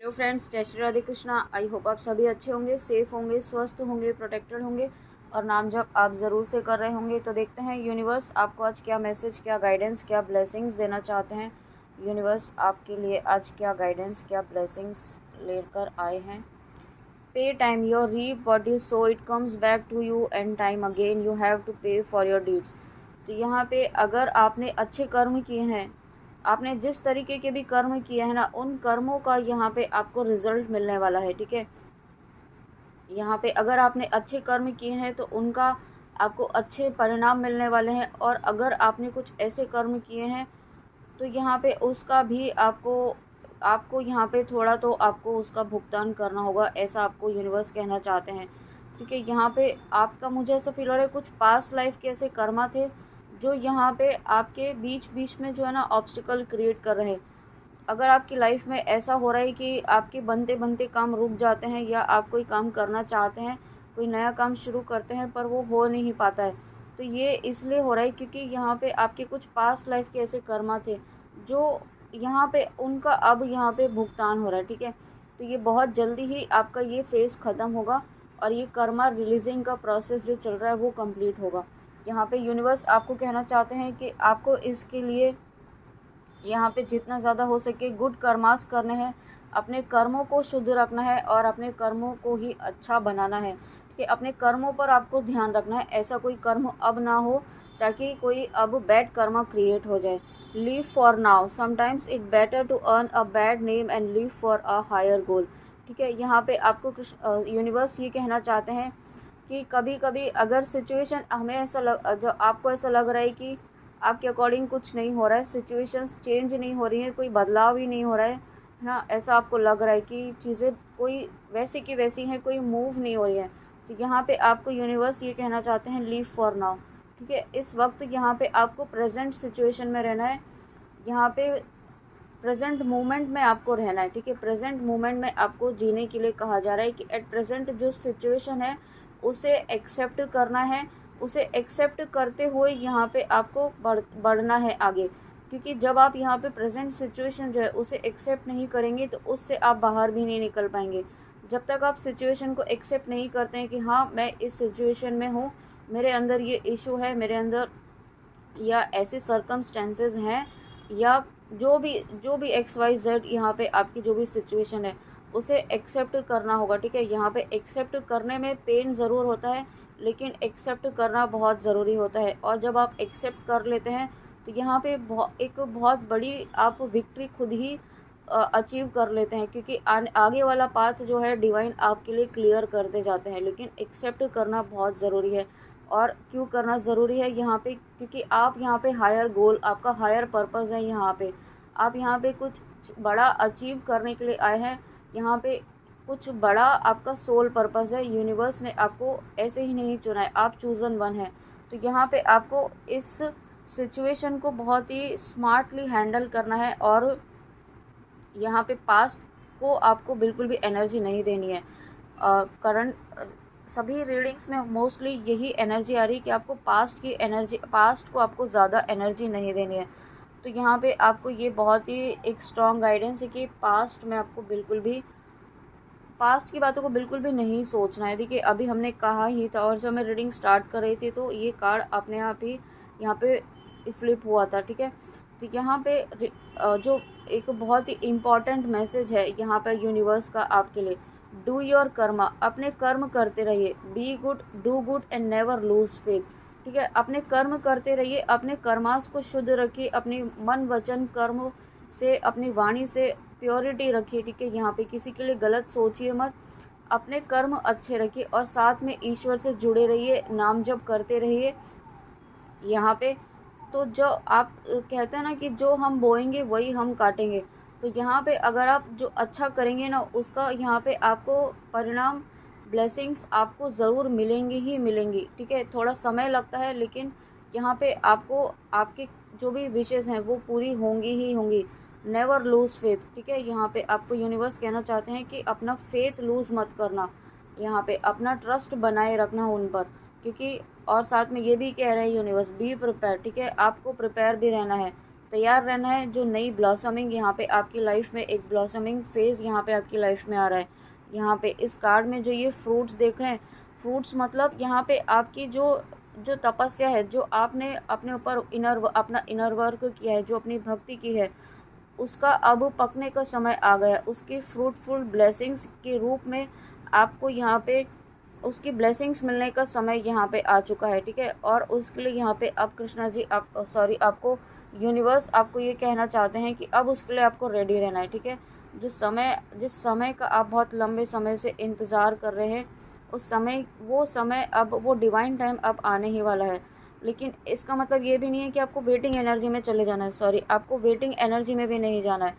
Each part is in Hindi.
हेलो फ्रेंड्स, जय श्री राधे कृष्णा। आई होप आप सभी अच्छे होंगे, सेफ होंगे, स्वस्थ होंगे, प्रोटेक्टेड होंगे और नाम जप आप ज़रूर से कर रहे होंगे। तो देखते हैं यूनिवर्स आपको आज क्या मैसेज, क्या गाइडेंस, क्या ब्लेसिंग्स देना चाहते हैं। यूनिवर्स आपके लिए आज क्या गाइडेंस, क्या ब्लेसिंग्स लेकर आए हैं। Pay time your reap what you sow it comes back to you and time again you have to pay for your deeds. तो यहाँ पे अगर आपने अच्छे कर्म किए हैं, आपने जिस तरीके के भी कर्म किए हैं ना, उन कर्मों का यहाँ पे आपको रिजल्ट मिलने वाला है। ठीक है, यहाँ पे अगर आपने अच्छे कर्म किए हैं तो उनका आपको अच्छे परिणाम मिलने वाले हैं, और अगर आपने कुछ ऐसे कर्म किए हैं तो यहाँ पे उसका भी आपको आपको यहाँ पे थोड़ा तो आपको उसका भुगतान करना होगा, ऐसा आपको यूनिवर्स कहना चाहते हैं। ठीक है, यहाँ पे आपका मुझे ऐसा फील हो रहा है कुछ पास्ट लाइफ के ऐसे कर्मा थे जो यहाँ पे आपके बीच बीच में जो है ना ऑब्स्टिकल क्रिएट कर रहे हैं। अगर आपकी लाइफ में ऐसा हो रहा है कि आपके बनते बनते काम रुक जाते हैं, या आप कोई काम करना चाहते हैं, कोई नया काम शुरू करते हैं पर वो हो नहीं पाता है, तो ये इसलिए हो रहा है क्योंकि यहाँ पे आपके कुछ पास्ट लाइफ के ऐसे कर्मा थे जो यहाँ पे उनका अब यहाँ पे भुगतान हो रहा है। ठीक है, तो ये बहुत जल्दी ही आपका ये फेज़ ख़त्म होगा और ये कर्मा रिलीजिंग का प्रोसेस जो चल रहा है वो कंप्लीट होगा। यहाँ पे यूनिवर्स आपको कहना चाहते हैं कि आपको इसके लिए यहाँ पे जितना ज़्यादा हो सके गुड कर्मास करने हैं, अपने कर्मों को शुद्ध रखना है और अपने कर्मों को ही अच्छा बनाना है। कि अपने कर्मों पर आपको ध्यान रखना है, ऐसा कोई कर्म अब ना हो ताकि कोई अब बैड कर्मा क्रिएट हो जाए। Leave for now, sometimes it better to earn a bad name and leave for a higher goal. ठीक है, यहाँ पे आपको यूनिवर्स ये कहना चाहते हैं कि कभी कभी अगर सिचुएशन हमें ऐसा जो आपको ऐसा लग रहा है कि आपके अकॉर्डिंग कुछ नहीं हो रहा है, सिचुएशंस चेंज नहीं हो रही हैं, कोई बदलाव ही नहीं हो रहा है ना, ऐसा आपको लग रहा है कि चीज़ें कोई वैसी की वैसी हैं, कोई मूव नहीं हो रही है, तो यहाँ पे आपको यूनिवर्स ये कहना चाहते हैं लीव फॉर नाउ। ठीक है, इस वक्त यहाँ पे आपको प्रेजेंट सिचुएशन में रहना है, यहाँ पे प्रेजेंट मोमेंट में आपको रहना है। ठीक है, प्रेजेंट मोमेंट में आपको जीने के लिए कहा जा रहा है कि एट प्रेजेंट जो सिचुएशन है उसे एक्सेप्ट करना है, उसे एक्सेप्ट करते हुए यहाँ पे आपको बढ़ना है आगे। क्योंकि जब आप यहाँ पे प्रेजेंट सिचुएशन जो है उसे एक्सेप्ट नहीं करेंगे तो उससे आप बाहर भी नहीं निकल पाएंगे। जब तक आप सिचुएशन को एक्सेप्ट नहीं करते हैं कि हाँ मैं इस सिचुएशन में हूँ, मेरे अंदर ये इशू है, मेरे अंदर या ऐसे सर्कमस्टेंसेस हैं, या जो भी एक्स वाई जेड यहाँ पे आपकी जो भी सिचुएशन है उसे एक्सेप्ट करना होगा। ठीक है, यहाँ पे एक्सेप्ट करने में पेन ज़रूर होता है, लेकिन एक्सेप्ट करना बहुत ज़रूरी होता है, और जब आप एक्सेप्ट कर लेते हैं तो यहाँ पे एक बहुत बड़ी आप विक्ट्री खुद ही अचीव कर लेते हैं, क्योंकि आगे वाला पाथ जो है डिवाइन आपके लिए क्लियर करते जाते हैं। लेकिन एक्सेप्ट करना बहुत ज़रूरी है। और क्यों करना ज़रूरी है यहाँ पे, क्योंकि आप यहाँ पे हायर गोल, आपका हायर पर्पज़ है, यहाँ पे आप यहाँ पे कुछ बड़ा अचीव करने के लिए आए हैं। यहाँ पे कुछ बड़ा आपका सोल पर्पज़ है, यूनिवर्स ने आपको ऐसे ही नहीं चुना है, आप चूज़न वन है। तो यहाँ पे आपको इस सिचुएशन को बहुत ही स्मार्टली हैंडल करना है, और यहाँ पे पास्ट को आपको बिल्कुल भी एनर्जी नहीं देनी है। करंट सभी रीडिंग्स में मोस्टली यही एनर्जी आ रही है कि आपको पास्ट की एनर्जी, पास्ट को आपको ज़्यादा एनर्जी नहीं देनी है। तो यहाँ पे आपको ये बहुत ही एक स्ट्रॉन्ग गाइडेंस है कि पास्ट में आपको बिल्कुल भी पास्ट की बातों को बिल्कुल भी नहीं सोचना है। देखिए, अभी हमने कहा ही था, और जब मैं रीडिंग स्टार्ट कर रही थी तो ये कार्ड अपने आप ही यहाँ पे फ्लिप हुआ था। ठीक है, तो यहाँ पे जो एक बहुत ही इम्पॉर्टेंट मैसेज है यहाँ पे यूनिवर्स का आपके लिए, डू योर कर्मा, अपने कर्म करते रहिए, be good, do good and never lose faith. ठीक है, अपने कर्म करते रहिए, अपने कर्मास को शुद्ध रखिए, अपनी मन वचन कर्म से, अपनी वाणी से प्योरिटी रखिए। ठीक है, यहाँ पे किसी के लिए गलत सोचिए मत, अपने कर्म अच्छे रखिए और साथ में ईश्वर से जुड़े रहिए, नाम जप करते रहिए। यहाँ पे तो जो आप कहते हैं ना कि जो हम बोएंगे वही हम काटेंगे, तो यहाँ पे अगर आप जो अच्छा करेंगे ना उसका यहाँ पे आपको परिणाम, ब्लेसिंग्स आपको ज़रूर मिलेंगी ही मिलेंगी। ठीक है, थोड़ा समय लगता है, लेकिन यहाँ पे आपको आपके जो भी विशेज़ हैं वो पूरी होंगी ही होंगी। Never loose faith. ठीक है, यहाँ पे आपको यूनिवर्स कहना चाहते हैं कि अपना फेथ लूज़ मत करना, यहाँ पे अपना ट्रस्ट बनाए रखना उन पर, क्योंकि और साथ में ये भी कह रहे हैं यूनिवर्स, बी प्रिपेयर। ठीक है, आपको प्रिपेयर भी रहना है, तैयार रहना है। जो नई ब्लॉसमिंग यहाँ पे आपकी लाइफ में, एक ब्लॉसमिंग फेज़ यहाँ पे आपकी लाइफ में आ रहा है। यहाँ पे इस कार्ड में जो ये फ्रूट्स देख रहे हैं, फ्रूट्स मतलब यहाँ पे आपकी जो जो तपस्या है, जो आपने अपने ऊपर अपना इनर वर्क किया है, जो अपनी भक्ति की है, उसका अब पकने का समय आ गया। उसकी फ्रूटफुल ब्लेसिंग्स के रूप में आपको यहाँ पे उसकी ब्लेसिंग्स मिलने का समय यहाँ पे आ चुका है, ठीक है। और उसके लिए यहाँ पे अब कृष्णा जी आपको यूनिवर्स आपको ये कहना चाहते हैं कि अब उसके लिए आपको रेडी रहना है, ठीक है। जिस समय का आप बहुत लंबे समय से इंतज़ार कर रहे हैं, वो समय अब वो डिवाइन टाइम अब आने ही वाला है। लेकिन इसका मतलब ये भी नहीं है कि आपको वेटिंग एनर्जी में चले जाना है, आपको वेटिंग एनर्जी में भी नहीं जाना है।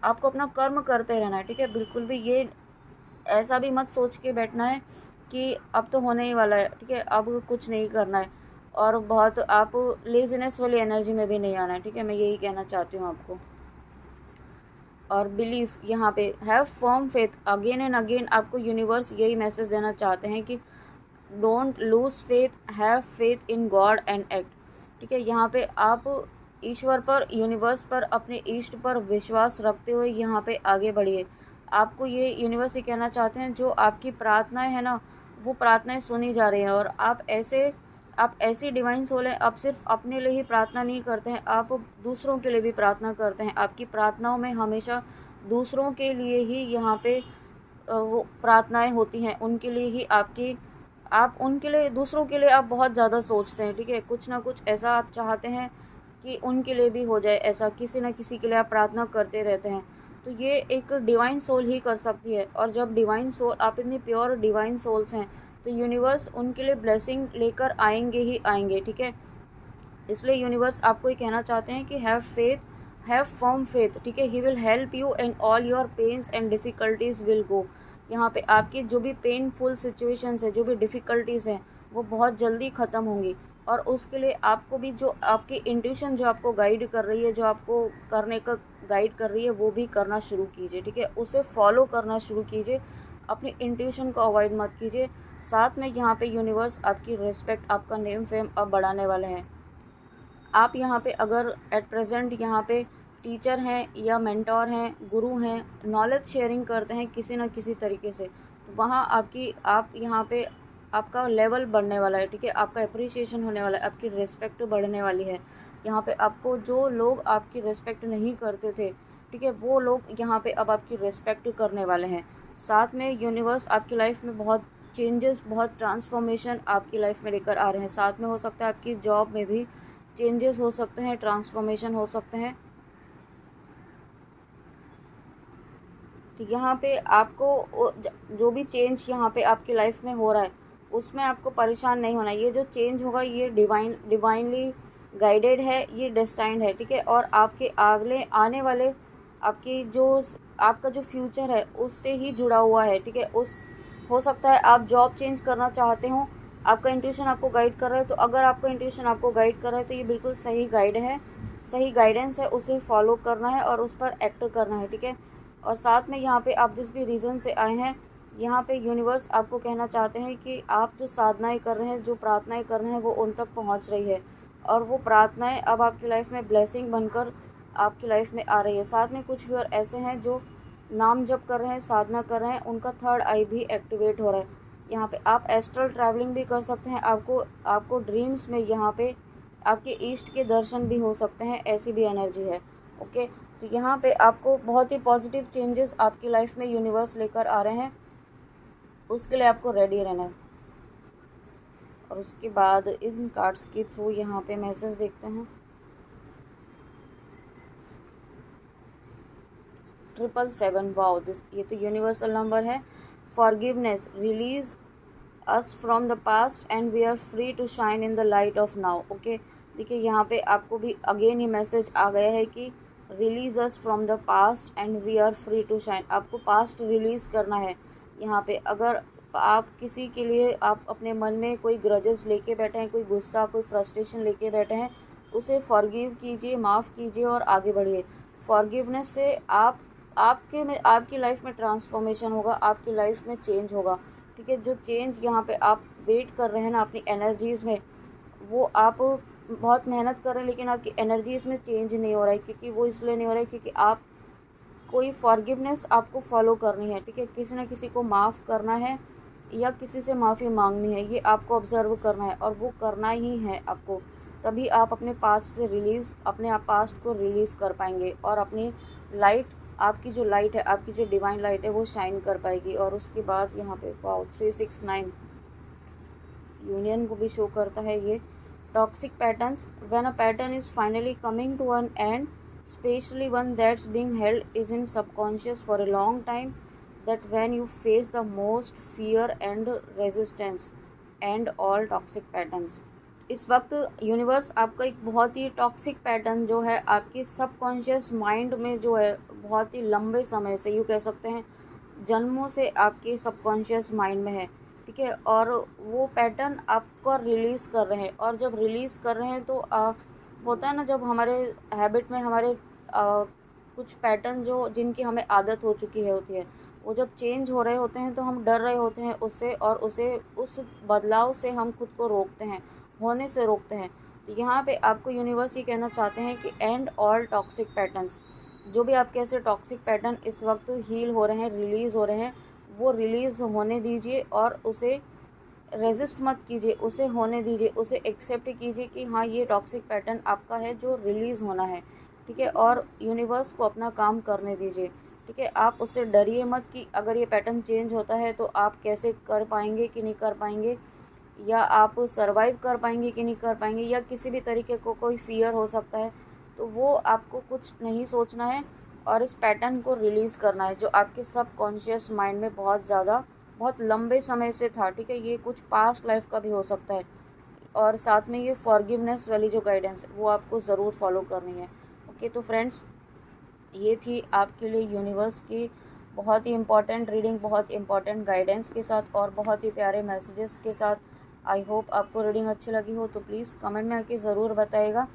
आपको अपना कर्म करते रहना है, ठीक है। बिल्कुल भी ये ऐसा भी मत सोच के बैठना है कि अब तो होने ही वाला है, ठीक है, अब कुछ नहीं करना है। और बहुत आप लेजीनेस वाली एनर्जी में भी नहीं आना है, ठीक है। मैं यही कहना चाहती हूँ आपको। और बिलीफ यहाँ पे have firm faith, again and again आपको यूनिवर्स यही मैसेज देना चाहते हैं कि don't lose faith, have faith in God and act, ठीक है। यहाँ पे आप ईश्वर पर, यूनिवर्स पर, अपने इष्ट पर विश्वास रखते हुए यहाँ पे आगे बढ़िए। आपको ये यूनिवर्स ये कहना चाहते हैं, जो आपकी प्रार्थनाएं हैं ना, वो प्रार्थनाएं सुनी जा रही हैं। और आप ऐसी डिवाइन सोल हैं, आप सिर्फ अपने लिए ही प्रार्थना नहीं करते हैं, आप दूसरों के लिए भी प्रार्थना करते हैं। आपकी प्रार्थनाओं में हमेशा दूसरों के लिए ही यहाँ पे वो प्रार्थनाएं होती हैं, उनके लिए ही आप उनके लिए, दूसरों के लिए आप बहुत ज़्यादा सोचते हैं, ठीक है। कुछ ना कुछ ऐसा आप चाहते हैं कि उनके लिए भी हो जाए, ऐसा किसी न किसी के लिए आप प्रार्थना करते रहते हैं। तो ये एक डिवाइन सोल ही कर सकती है। और जब डिवाइन सोल, आप इतनी प्योर डिवाइन सोल्स हैं, तो यूनिवर्स उनके लिए ब्लेसिंग लेकर आएंगे ही आएंगे, ठीक है। इसलिए यूनिवर्स आपको ये कहना चाहते हैं कि have faith, have firm faith, ठीक है। He will help you and all your pains and difficulties will go. यहाँ पे आपकी जो भी पेनफुल सिचुएशंस है, जो भी डिफ़िकल्टीज़ हैं, वो बहुत जल्दी ख़त्म होंगी। और उसके लिए आपको भी, जो आपकी इंट्यूशन जो आपको गाइड कर रही है, जो आपको करने का गाइड कर रही है, वो भी करना शुरू कीजिए, ठीक है। उसे फॉलो करना शुरू कीजिए, अपनी इंट्यूशन को अवॉइड मत कीजिए। साथ में यहाँ पे यूनिवर्स आपकी रिस्पेक्ट, आपका नेम फेम अब बढ़ाने वाले हैं। आप यहाँ पे अगर एट प्रेजेंट यहाँ पे टीचर हैं या मेंटोर हैं, गुरु हैं, नॉलेज शेयरिंग करते हैं किसी न किसी तरीके से, तो वहाँ आप यहाँ पे आपका लेवल बढ़ने वाला है, ठीक है। आपका अप्रिसिएशन होने वाला है, आपकी रिस्पेक्ट बढ़ने वाली है। यहाँ पे आपको जो लोग आपकी रिस्पेक्ट नहीं करते थे, ठीक है, वो लोग यहाँ पे अब आपकी रिस्पेक्ट करने वाले हैं। साथ में यूनिवर्स आपकी लाइफ में बहुत चेंजेस, बहुत ट्रांसफॉर्मेशन आपकी लाइफ में लेकर आ रहे हैं। साथ में हो सकता है आपकी जॉब में भी चेंजेस हो सकते हैं, ट्रांसफॉर्मेशन हो सकते हैं। तो यहाँ पे आपको जो भी चेंज यहाँ पे आपकी लाइफ में हो रहा है, उसमें आपको परेशान नहीं होना। ये जो चेंज होगा, ये डिवाइनली गाइडेड है, ये डेस्टाइंड है, ठीक है। और आपके अगले आने वाले आपका जो फ्यूचर है, उससे ही जुड़ा हुआ है, ठीक है। हो सकता है आप जॉब चेंज करना चाहते हो, आपका इंट्यूशन आपको गाइड कर रहा है। तो अगर आपका इंट्यूशन आपको गाइड कर रहा है, तो ये बिल्कुल सही गाइड है, सही गाइडेंस है, उसे फॉलो करना है और उस पर एक्ट करना है, ठीक है। और साथ में यहाँ पे आप जिस भी रीज़न से आए हैं, यहाँ पे यूनिवर्स आपको कहना चाहते हैं कि आप जो साधनाएं कर रहे हैं, जो प्रार्थनाएं कर रहे हैं, वो उन तक पहुँच रही है। और वो प्रार्थनाएं अब आपकी लाइफ में ब्लेसिंग बनकर आपकी लाइफ में आ रही है। साथ में कुछ भी और ऐसे हैं जो नाम जप कर रहे हैं, साधना कर रहे हैं, उनका थर्ड आई भी एक्टिवेट हो रहा है। यहाँ पे आप एस्ट्रल ट्रैवलिंग भी कर सकते हैं। आपको ड्रीम्स में यहाँ पे आपके ईष्ट के दर्शन भी हो सकते हैं, ऐसी भी एनर्जी है, ओके। तो यहाँ पे आपको बहुत ही पॉजिटिव चेंजेस आपकी लाइफ में यूनिवर्स लेकर आ रहे हैं, उसके लिए आपको रेडी रहना है। और उसके बाद इन कार्ड्स के थ्रू यहाँ पे मैसेज देखते हैं। 777, वाओ, ये तो यूनिवर्सल नंबर है। Forgiveness, release us from the past and we are free to shine in the light of now, okay. देखिए यहाँ पे आपको भी अगेन ये मैसेज आ गया है कि release us from the past and we are free to shine. आपको पास्ट रिलीज़ करना है। यहाँ पे अगर आप किसी के लिए, आप अपने मन में कोई ग्रजेस लेके बैठे हैं, कोई गुस्सा, कोई फ्रस्ट्रेशन लेके बैठे हैं, उसे फॉरगिव कीजिए, माफ़ कीजिए और आगे बढ़िए। फॉरगिवनेस से आपकी लाइफ में ट्रांसफॉर्मेशन होगा, आपकी लाइफ में चेंज होगा, ठीक है। जो चेंज यहाँ पे आप वेट कर रहे हैं ना अपनी एनर्जीज़ में, वो आप बहुत मेहनत कर रहे हैं लेकिन आपकी एनर्जी इसमें चेंज नहीं हो रहा है, क्योंकि वो इसलिए नहीं हो रहा है क्योंकि आप कोई फॉरगिवनेस आपको फॉलो करनी है, ठीक है। किसी न किसी को माफ़ करना है या किसी से माफ़ी मांगनी है, ये आपको ऑब्ज़र्व करना है और वो करना ही है आपको। तभी आप अपने पास्ट से अपने आप पास्ट को रिलीज़ कर पाएंगे और अपनी लाइट, आपकी जो लाइट है, आपकी जो डिवाइन लाइट है वो शाइन कर पाएगी। और उसके बाद यहाँ पे वाओ 369 यूनियन को भी शो करता है ये। Toxic patterns, when a pattern is finally coming to an end, especially one that's being held is in subconscious for a long time, that when you face the most fear and resistance and all toxic patterns। इस वक्त यूनिवर्स आपका एक बहुत ही टॉक्सिक पैटर्न जो है आपके सबकॉन्शियस माइंड में जो है बहुत ही लंबे समय से, यूँ कह सकते हैं जन्मों से आपके सबकॉन्शियस माइंड में है, ठीक है। और वो पैटर्न आपको रिलीज़ कर रहे हैं, और जब रिलीज़ कर रहे हैं तो होता है ना, जब हमारे हैबिट में हमारे कुछ पैटर्न जो जिनकी हमें आदत हो चुकी है होती है, वो जब चेंज हो रहे होते हैं तो हम डर रहे होते हैं उससे, और उस बदलाव से हम खुद को रोकते हैं, होने से रोकते हैं। तो यहाँ पे आपको यूनिवर्स ये कहना चाहते हैं कि एंड ऑल टॉक्सिक पैटर्न्स, जो भी आपके ऐसे टॉक्सिक पैटर्न इस वक्त हील हो रहे हैं, रिलीज़ हो रहे हैं, वो रिलीज़ होने दीजिए और उसे रेजिस्ट मत कीजिए, उसे होने दीजिए, उसे एक्सेप्ट कीजिए कि हाँ ये टॉक्सिक पैटर्न आपका है जो रिलीज़ होना है, ठीक है। और यूनिवर्स को अपना काम करने दीजिए, ठीक है। आप उससे डरिए मत कि अगर ये पैटर्न चेंज होता है तो आप कैसे कर पाएंगे कि नहीं कर पाएंगे, या आप सरवाइव कर पाएंगे कि नहीं कर पाएंगे, या किसी भी तरीके को कोई फियर हो सकता है। तो वो आपको कुछ नहीं सोचना है और इस पैटर्न को रिलीज़ करना है जो आपके सबकॉन्शियस माइंड में बहुत लंबे समय से था, ठीक है। ये कुछ पास्ट लाइफ का भी हो सकता है। और साथ में ये फॉरगिवनेस वाली जो गाइडेंस है वो आपको ज़रूर फॉलो करनी है। ओके, तो फ्रेंड्स ये थी आपके लिए यूनिवर्स की बहुत ही इम्पॉर्टेंट रीडिंग, बहुत इम्पॉर्टेंट गाइडेंस के साथ और बहुत ही प्यारे मैसेजेस के साथ। आई होप आपको रीडिंग अच्छी लगी हो, तो प्लीज़ कमेंट में आके ज़रूर बताइएगा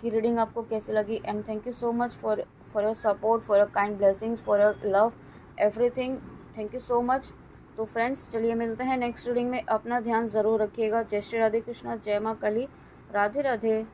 कि रीडिंग आपको कैसी लगी। And thank you so much for your support, for your kind blessings, for your love, everything. Thank you so much. तो फ्रेंड्स चलिए मिलते हैं नेक्स्ट रीडिंग में। अपना ध्यान ज़रूर रखिएगा। जय श्री राधे कृष्णा, जय माँ काली, राधे राधे।